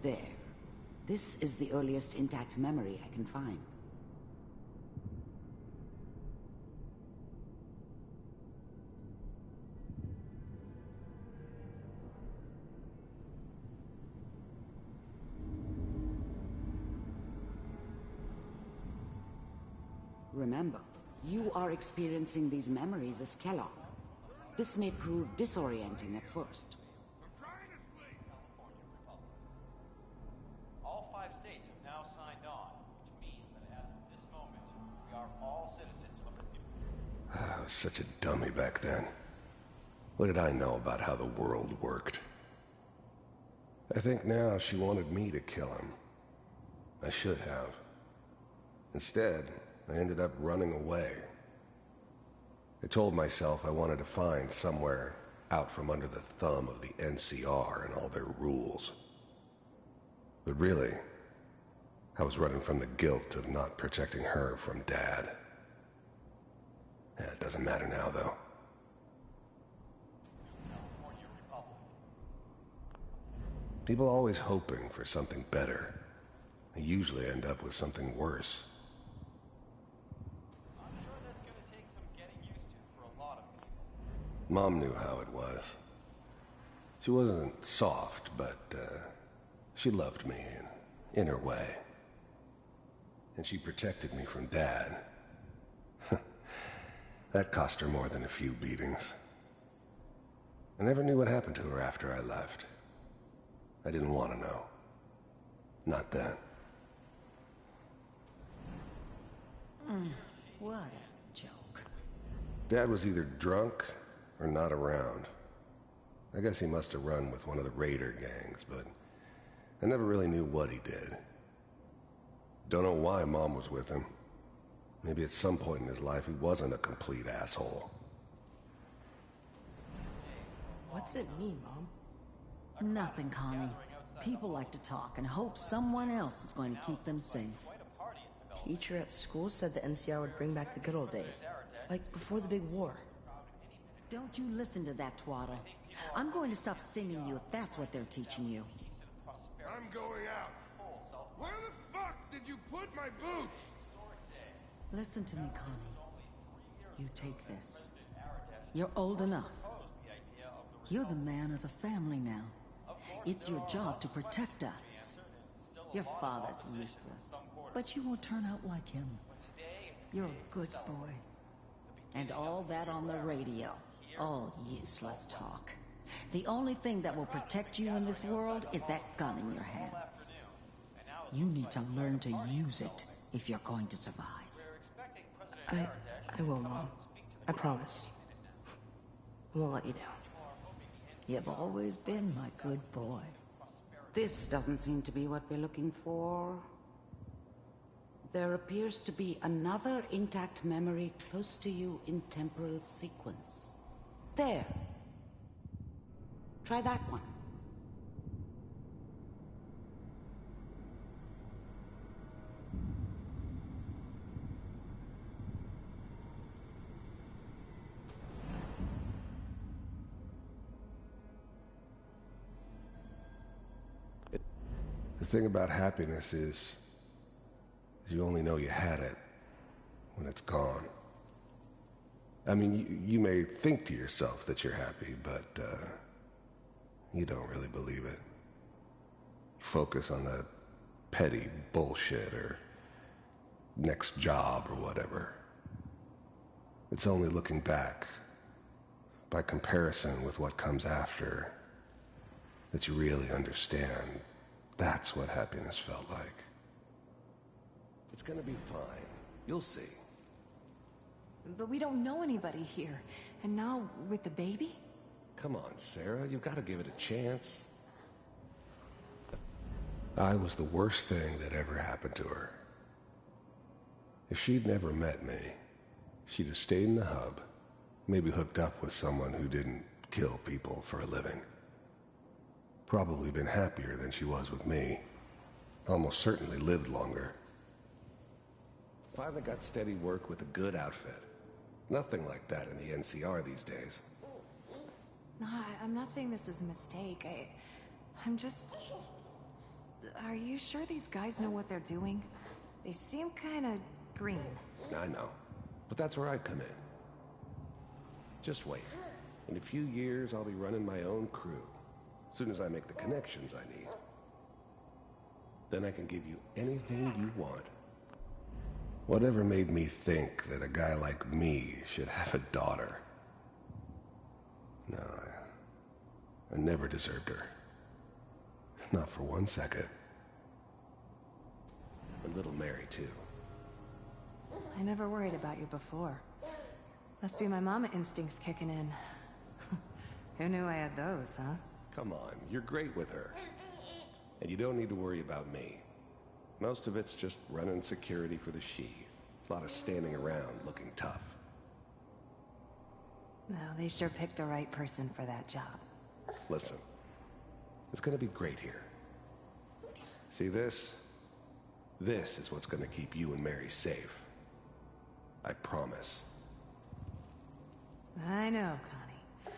There. This is the earliest intact memory I can find. Remember, you are experiencing these memories as Kellogg. This may prove disorienting at first. I'm trying to sleep. California Republic. All 5 states have now signed on, which means that as of this moment, we are all citizens of the... I was such a dummy back then. What did I know about how the world worked? I think now she wanted me to kill him. I should have. Instead, I ended up running away. I told myself I wanted to find somewhere out from under the thumb of the NCR and all their rules. But really, I was running from the guilt of not protecting her from Dad. Yeah, it doesn't matter now, though. California Republic. People always hoping for something better. They usually end up with something worse. I'm sure that's going to take some getting used to for a lot of people. Mom knew how it was. She wasn't soft, but she loved me in her way. And she protected me from Dad. That cost her more than a few beatings. I never knew what happened to her after I left. I didn't want to know. Not then. What a joke. Dad was either drunk or not around. I guess he must have run with one of the raider gangs, but I never really knew what he did. Don't know why Mom was with him. Maybe at some point in his life he wasn't a complete asshole. What's it mean, Mom? Nothing, Connie. People like to talk and hope someone else is going to keep them safe. Teacher at school said the NCR would bring back the good old days. Like before the big war. Don't you listen to that twaddle. I'm going to stop singing you if that's what they're teaching you. I'm going out. Where the fuck did you put my boots? Listen to me, Connie. You take this. You're old enough. You're the man of the family now. It's your job to protect us. Your father's useless, but you won't turn out like him. You're a good boy. And all that on the radio, all useless talk. The only thing that will protect you in this world is that gun in your hands. You need to learn to use it if you're going to survive. I will, Mom. I promise. I won't let you down. You've always been my good boy. This doesn't seem to be what we're looking for. There appears to be another intact memory close to you in temporal sequence. There. Try that one. The thing about happiness is you only know you had it when it's gone. I mean, you may think to yourself that you're happy, but you don't really believe it. You focus on that petty bullshit or next job or whatever. It's only looking back, by comparison with what comes after, that you really understand. That's what happiness felt like. It's gonna be fine. You'll see. But we don't know anybody here. And now, with the baby? Come on, Sarah. You've got to give it a chance. I was the worst thing that ever happened to her. If she'd never met me, she'd have stayed in the hub, maybe hooked up with someone who didn't kill people for a living. Probably been happier than she was with me. Almost certainly lived longer. Finally got steady work with a good outfit. Nothing like that in the NCR these days. No, I'm not saying this was a mistake. I'm just... Are you sure these guys know what they're doing? They seem kinda green. I know. But that's where I come in. Just wait. In a few years, I'll be running my own crew. As soon as I make the connections I need. Then I can give you anything you want. Whatever made me think that a guy like me should have a daughter? No, I never deserved her. Not for 1 second. And little Mary, too. I never worried about you before. Must be my mama instincts kicking in. Who knew I had those, huh? Come on, you're great with her. And you don't need to worry about me. Most of it's just running security for the she. A lot of standing around looking tough. No, they sure picked the right person for that job. Listen, it's gonna be great here. See this? This is what's gonna keep you and Mary safe. I promise. I know, Connie.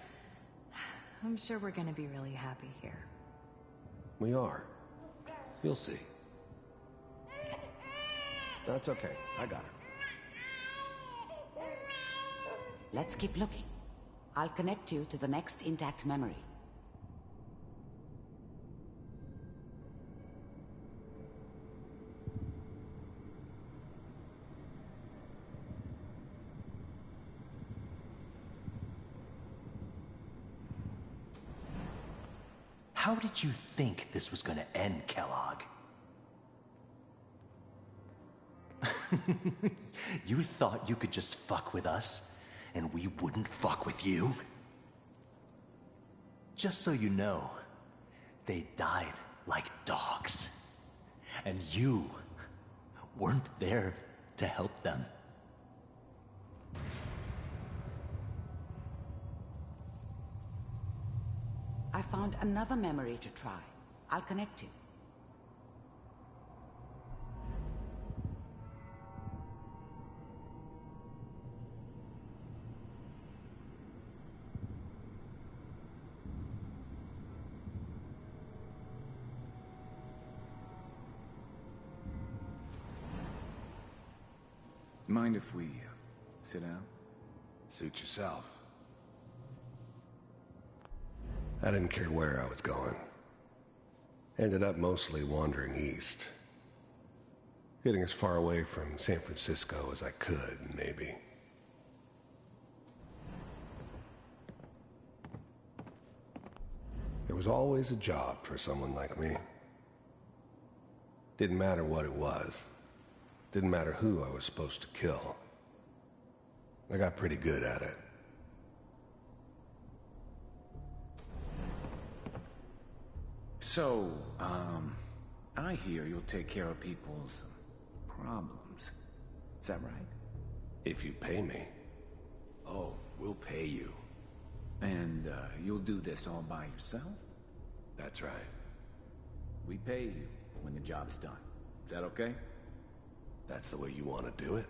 I'm sure we're gonna be really happy here. We are. You'll see. That's okay. I got her. Let's keep looking. I'll connect you to the next intact memory. How did you think this was gonna end, Kellogg? You thought you could just fuck with us, and we wouldn't fuck with you? Just so you know, they died like dogs. And you weren't there to help them. I found another memory to try. I'll connect you. Mind if we sit down? Suit yourself. I didn't care where I was going. Ended up mostly wandering east. Getting as far away from San Francisco as I could, maybe. There was always a job for someone like me. Didn't matter what it was. Didn't matter who I was supposed to kill. I got pretty good at it. So, I hear you'll take care of people's problems. Is that right? If you pay me. Oh, we'll pay you. And, you'll do this all by yourself? That's right. We pay you when the job's done. Is that okay? That's the way you want to do it?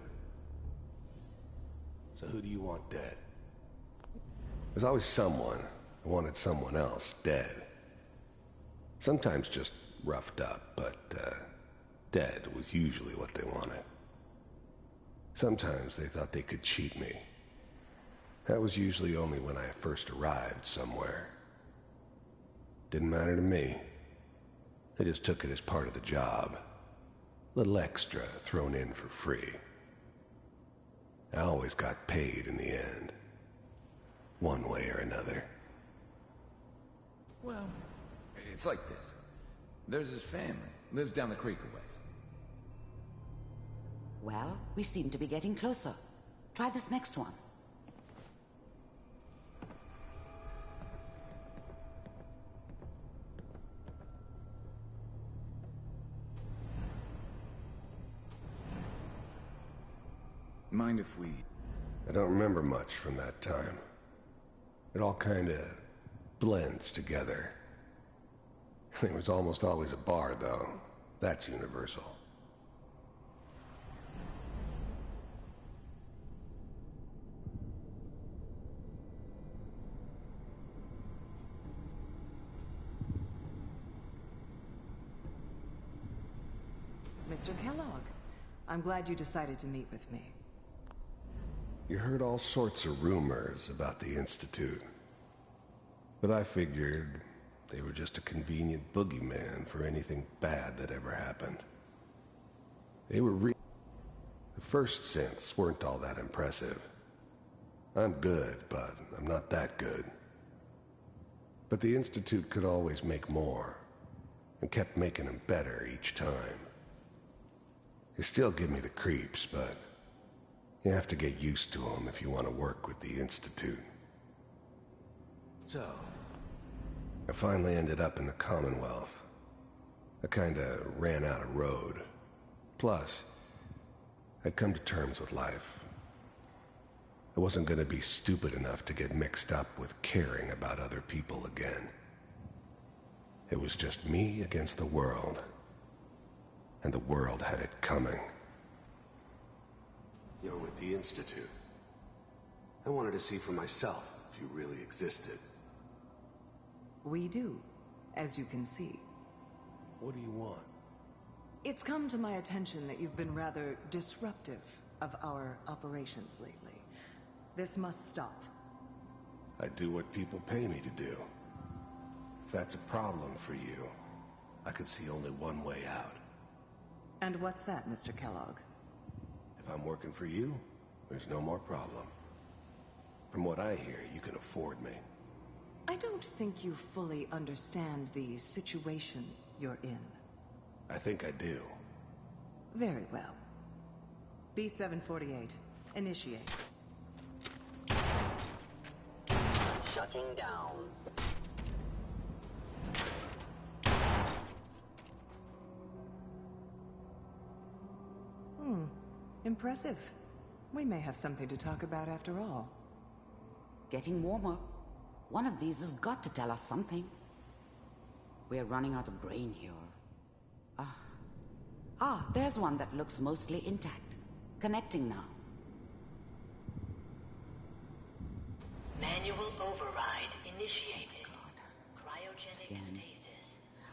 So who do you want dead? There's always someone who wanted someone else dead. Sometimes just roughed up, but, dead was usually what they wanted. Sometimes they thought they could cheat me. That was usually only when I first arrived somewhere. Didn't matter to me. They just took it as part of the job. Little extra thrown in for free. I always got paid in the end. One way or another. Well, it's like this. There's his family. Lives down the creek a ways. Well, we seem to be getting closer. Try this next one. Mind if we... I don't remember much from that time. It all kinda blends together. There was almost always a bar, though. That's universal. Mr. Kellogg, I'm glad you decided to meet with me. You heard all sorts of rumors about the Institute. But I figured they were just a convenient boogeyman for anything bad that ever happened. They were The first synths weren't all that impressive. I'm good, but I'm not that good. But the Institute could always make more, and kept making them better each time. They still give me the creeps, but you have to get used to them if you want to work with the Institute. So, I finally ended up in the Commonwealth. I kinda ran out of road. Plus, I'd come to terms with life. I wasn't gonna be stupid enough to get mixed up with caring about other people again. It was just me against the world. And the world had it coming. You're with the Institute. I wanted to see for myself if you really existed. We do, as you can see. What do you want? It's come to my attention that you've been rather disruptive of our operations lately. This must stop. I do what people pay me to do. If that's a problem for you, I could see only one way out. And what's that, Mr. Kellogg? If I'm working for you, there's no more problem. From what I hear, you can afford me. I don't think you fully understand the situation you're in. I think I do. Very well. B-748, initiate. Shutting down. Impressive. We may have something to talk about after all. Getting warmer. One of these has got to tell us something. We're running out of brain here. There's one that looks mostly intact. Connecting now. Manual override initiated. Cryogenic stasis.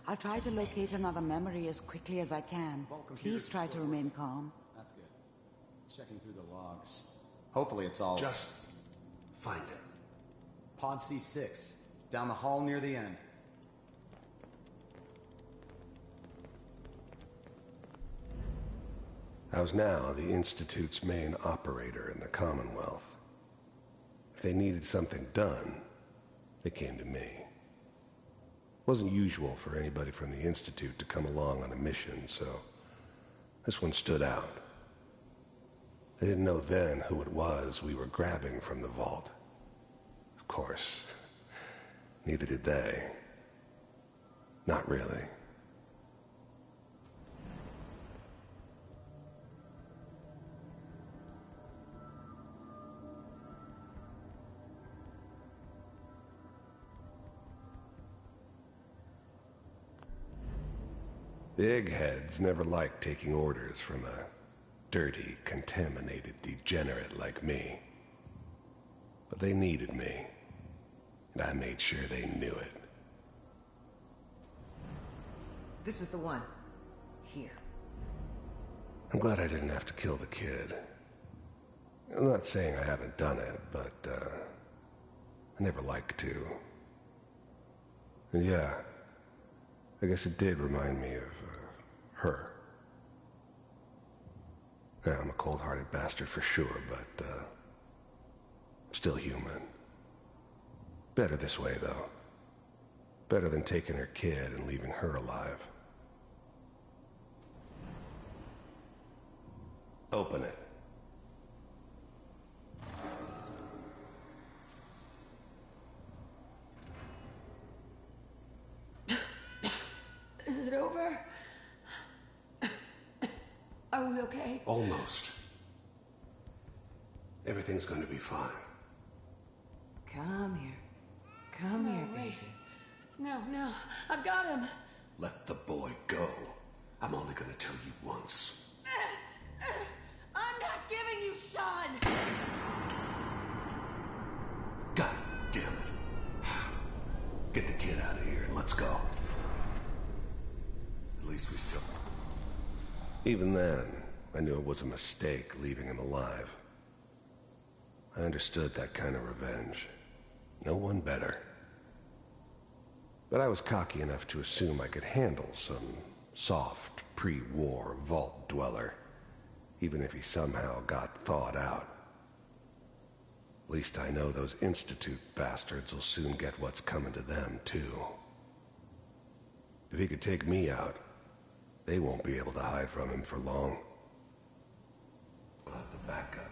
I'll try to locate another memory as quickly as I can. Please try to remain calm. That's good. Checking through the logs. Hopefully it's all... Just find it. Pod C6. Down the hall near the end. I was now the Institute's main operator in the Commonwealth. If they needed something done, they came to me. It wasn't usual for anybody from the Institute to come along on a mission, so this one stood out. I didn't know then who it was we were grabbing from the vault. Of course, neither did they. Not really. The eggheads never liked taking orders from a dirty, contaminated degenerate like me. But they needed me, and I made sure they knew it. This is the one. Here. I'm glad I didn't have to kill the kid. I'm not saying I haven't done it, but, I never like to. And yeah, I guess it did remind me of, her. Yeah, I'm a cold-hearted bastard for sure, but, still human. Better this way, though. Better than taking her kid and leaving her alive. Open it. Is it over? Are we okay? Almost. Everything's going to be fine. Come here. Come here, baby. No, I've got him. Let the boy go. I'm only going to tell you once. I'm not giving you Sean! God damn it. Get the kid out of here and let's go. At least we still... Even then, I knew it was a mistake leaving him alive. I understood that kind of revenge. No one better. But I was cocky enough to assume I could handle some soft, pre-war vault dweller, even if he somehow got thawed out. At least I know those Institute bastards will soon get what's coming to them, too. If he could take me out, they won't be able to hide from him for long. We'll have the backup.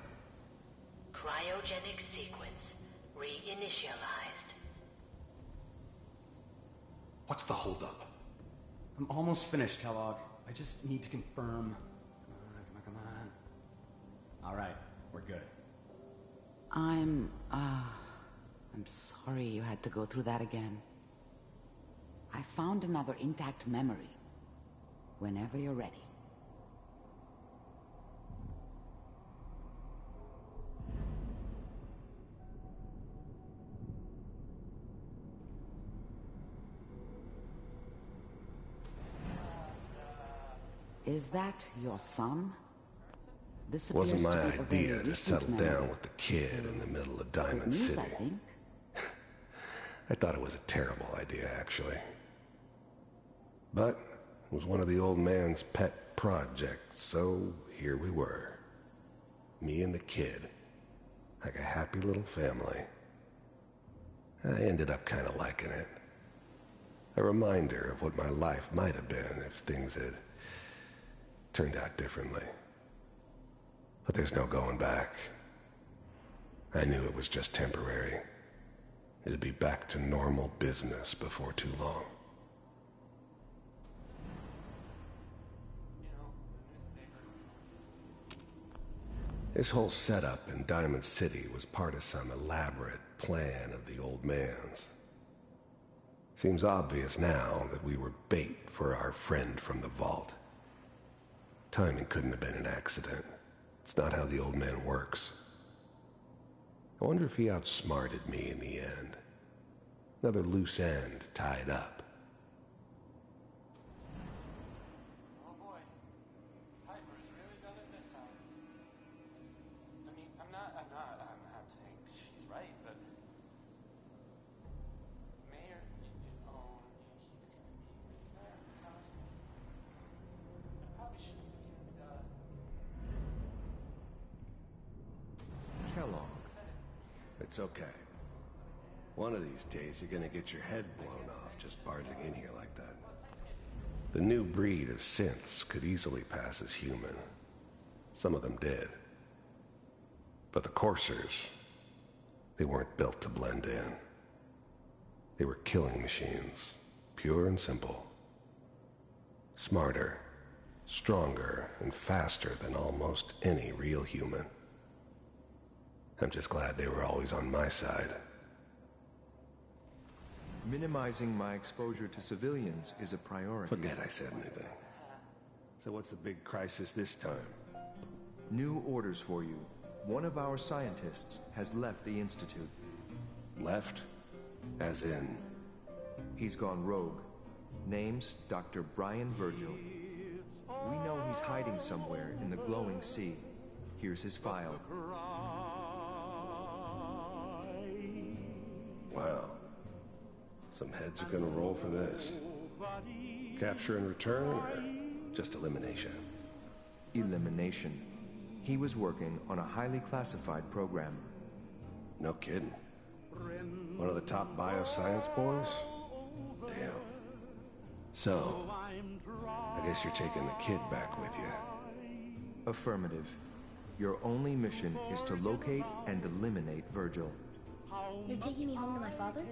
Cryogenic sequence reinitialized. What's the holdup? I'm almost finished, Kellogg. I just need to confirm. Come on. All right, we're good. I'm sorry you had to go through that again. I found another intact memory. Whenever you're ready. Is that your son? This Wasn't my appears to be a idea very to recent settle memory. down with the kid in the middle of Diamond Good news, City. I think. I thought it was a terrible idea, actually. But it was one of the old man's pet projects, so here we were. Me and the kid. Like a happy little family. I ended up kind of liking it. A reminder of what my life might have been if things had turned out differently. But there's no going back. I knew it was just temporary. It'd be back to normal business before too long. This whole setup in Diamond City was part of some elaborate plan of the old man's. Seems obvious now that we were bait for our friend from the vault. Timing couldn't have been an accident. It's not how the old man works. I wonder if he outsmarted me in the end. Another loose end tied up. Oh boy. Piper's really done it this time. I mean, I'm not saying she's right, but Mayor, he's gonna be there. I probably shouldn't have even Kellogg. It's okay. One of these days you're gonna get your head blown off just barging in here like that. The new breed of synths could easily pass as human. Some of them did. But the coursers, they weren't built to blend in. They were killing machines, pure and simple. Smarter, stronger, and faster than almost any real human. I'm just glad they were always on my side. Minimizing my exposure to civilians is a priority. Forget I said anything. So what's the big crisis this time? New orders for you. One of our scientists has left the Institute. Left? As in? He's gone rogue. Name's Dr. Brian Virgil. We know he's hiding somewhere in the glowing sea. Here's his file. Wow. Some heads are gonna roll for this. Capture and return, or just elimination? Elimination. He was working on a highly classified program. No kidding. One of the top bioscience boys? Damn. So, I guess you're taking the kid back with you. Affirmative. Your only mission is to locate and eliminate Virgil. You're taking me home to my father?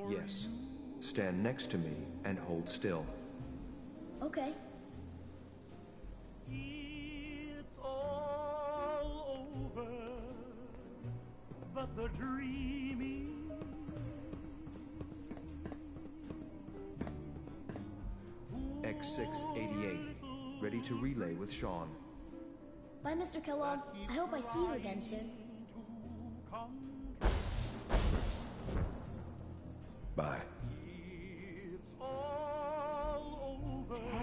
Yes. Stand next to me and hold still. Okay. It's all over, but the dreaming. X688. Ready to relay with Sean. Bye, Mr. Kellogg. I hope I see you again soon. Bye.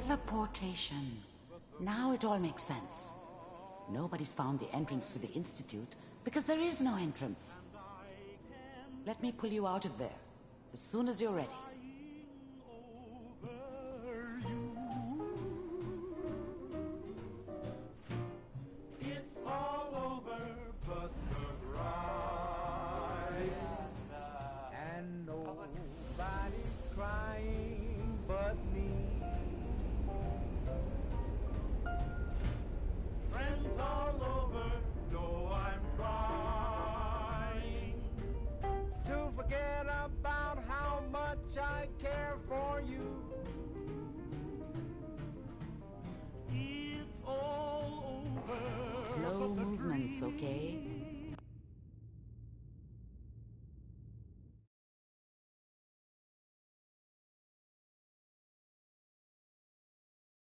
Teleportation. Now it all makes sense. Nobody's found the entrance to the Institute because there is no entrance. Let me pull you out of there as soon as you're ready. It's all over but the bride. And nobody's crying but me. Friends all over know I'm trying to forget about how much I care for you. It's all over. Slow movements, okay?